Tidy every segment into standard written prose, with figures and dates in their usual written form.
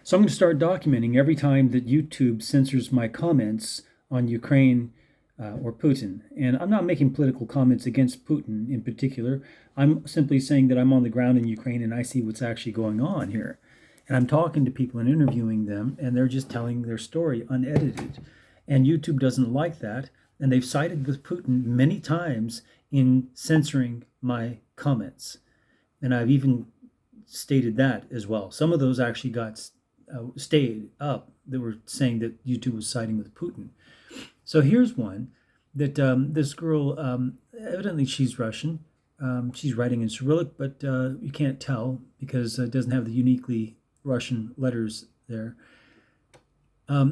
So I'm going to start documenting every time that YouTube censors my comments on Ukraine or Putin. And I'm not making political comments against Putin in particular. I'm simply saying that I'm on the ground in Ukraine and I see what's actually going on here. And I'm talking to people and interviewing them, and they're just telling their story unedited. And YouTube doesn't like that. And they've sided with Putin many times in censoring my comments. And I've even stated that as well. Some of those actually got stayed up that were saying that YouTube was siding with Putin. So here's one that this girl, evidently she's Russian. She's writing in Cyrillic, but you can't tell because it doesn't have the uniquely Russian letters there.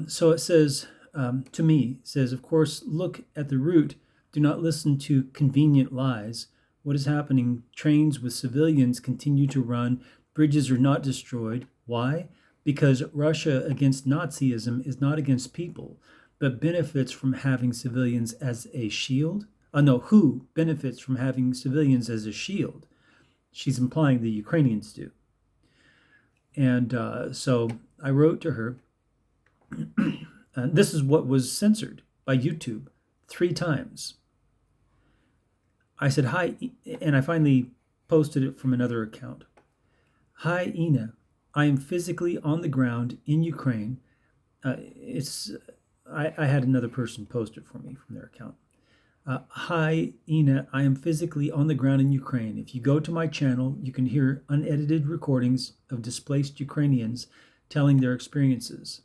So it says, to me, it says, of course, look at the root. Do not listen to convenient lies. What is happening? Trains with civilians continue to run. Bridges are not destroyed. Why? Because Russia against Nazism is not against people, but benefits from having civilians as a shield. Who benefits from having civilians as a shield? She's implying the Ukrainians do. And so I wrote to her, and this is what was censored by YouTube 3 times. I said, hi, and I finally posted it from another account. Hi, Ina. I am physically on the ground in Ukraine. I had another person post it for me from their account. Hi, Ina. I am physically on the ground in Ukraine. If you go to my channel, you can hear unedited recordings of displaced Ukrainians telling their experiences.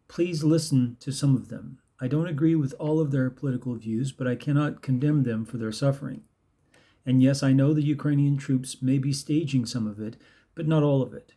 Please listen to some of them. I don't agree with all of their political views, but I cannot condemn them for their suffering. And yes, I know the Ukrainian troops may be staging some of it, but not all of it.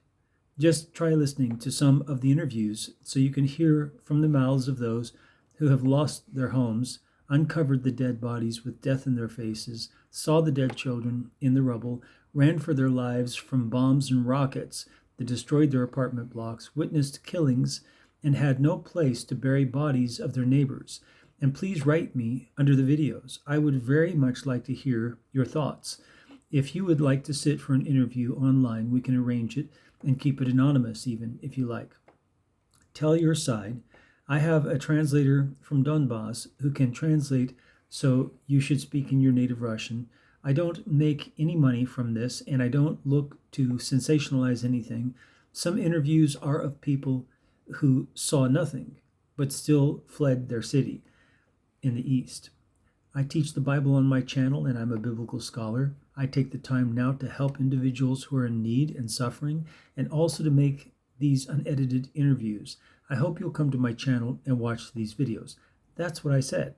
Just try listening to some of the interviews so you can hear from the mouths of those who have lost their homes, uncovered the dead bodies with death in their faces, saw the dead children in the rubble, ran for their lives from bombs and rockets that destroyed their apartment blocks, witnessed killings, and had no place to bury bodies of their neighbors. And please write me under the videos. I would very much like to hear your thoughts. If you would like to sit for an interview online, we can arrange it and keep it anonymous even, if you like. Tell your side. I have a translator from Donbass who can translate, so you should speak in your native Russian. I don't make any money from this, and I don't look to sensationalize anything. Some interviews are of people who saw nothing, but still fled their city in the East. I teach the Bible on my channel, and I'm a biblical scholar. I take the time now to help individuals who are in need and suffering, and also to make these unedited interviews. I hope you'll come to my channel and watch these videos. That's what I said.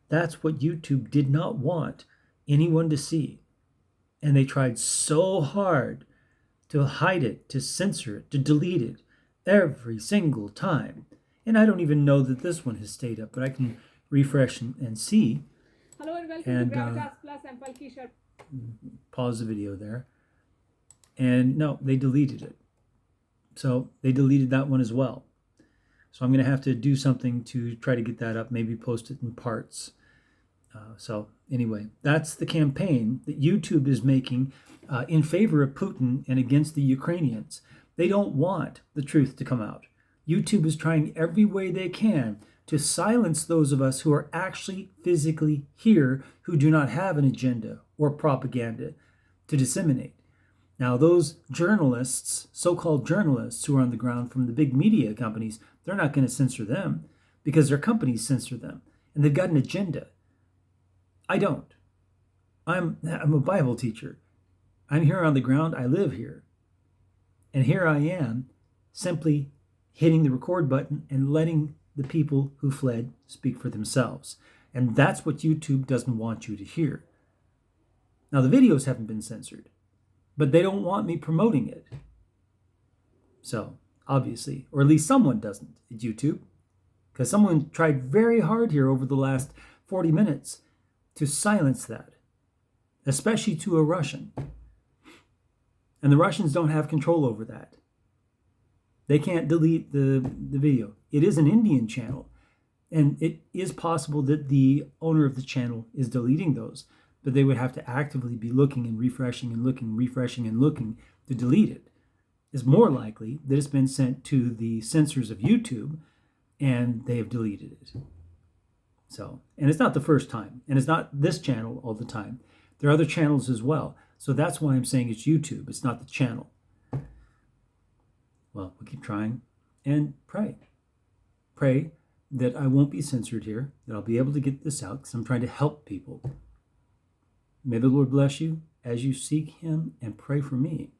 That's what YouTube did not want anyone to see. And they tried so hard to hide it, to censor it, to delete it every single time. And I don't even know that this one has stayed up, but I can refresh and see. Hello and welcome And to Gravitas Plus. I'm Palkisha. Pause the video there. And no, they deleted it. So they deleted that one as well. So I'm going to have to do something to try to get that up, maybe post it in parts. So anyway, that's the campaign that YouTube is making in favor of Putin and against the Ukrainians. They don't want the truth to come out. YouTube is trying every way they can to silence those of us who are actually physically here, who do not have an agenda or propaganda to disseminate. Now, those journalists, so-called journalists who are on the ground from the big media companies, they're not going to censor them because their companies censor them, and they've got an agenda. I don't. I'm a Bible teacher. I'm here on the ground. I live here. And here I am simply hitting the record button and letting the people who fled speak for themselves. And that's what YouTube doesn't want you to hear. Now, the videos haven't been censored, but they don't want me promoting it. So, obviously, or at least someone doesn't at YouTube, because someone tried very hard here over the last 40 minutes to silence that, especially to a Russian. And the Russians don't have control over that. They can't delete the video. It is an Indian channel, and it is possible that the owner of the channel is deleting those, but they would have to actively be looking and refreshing and looking, refreshing and looking to delete it. is more likely that it's been sent to the censors of YouTube and they have deleted it. So, and it's not the first time, and it's not this channel all the time. There are other channels as well. So that's why I'm saying it's YouTube. It's not the channel. Well, we'll keep trying and pray. Pray that I won't be censored here, that I'll be able to get this out because I'm trying to help people. May the Lord bless you as you seek Him and pray for me.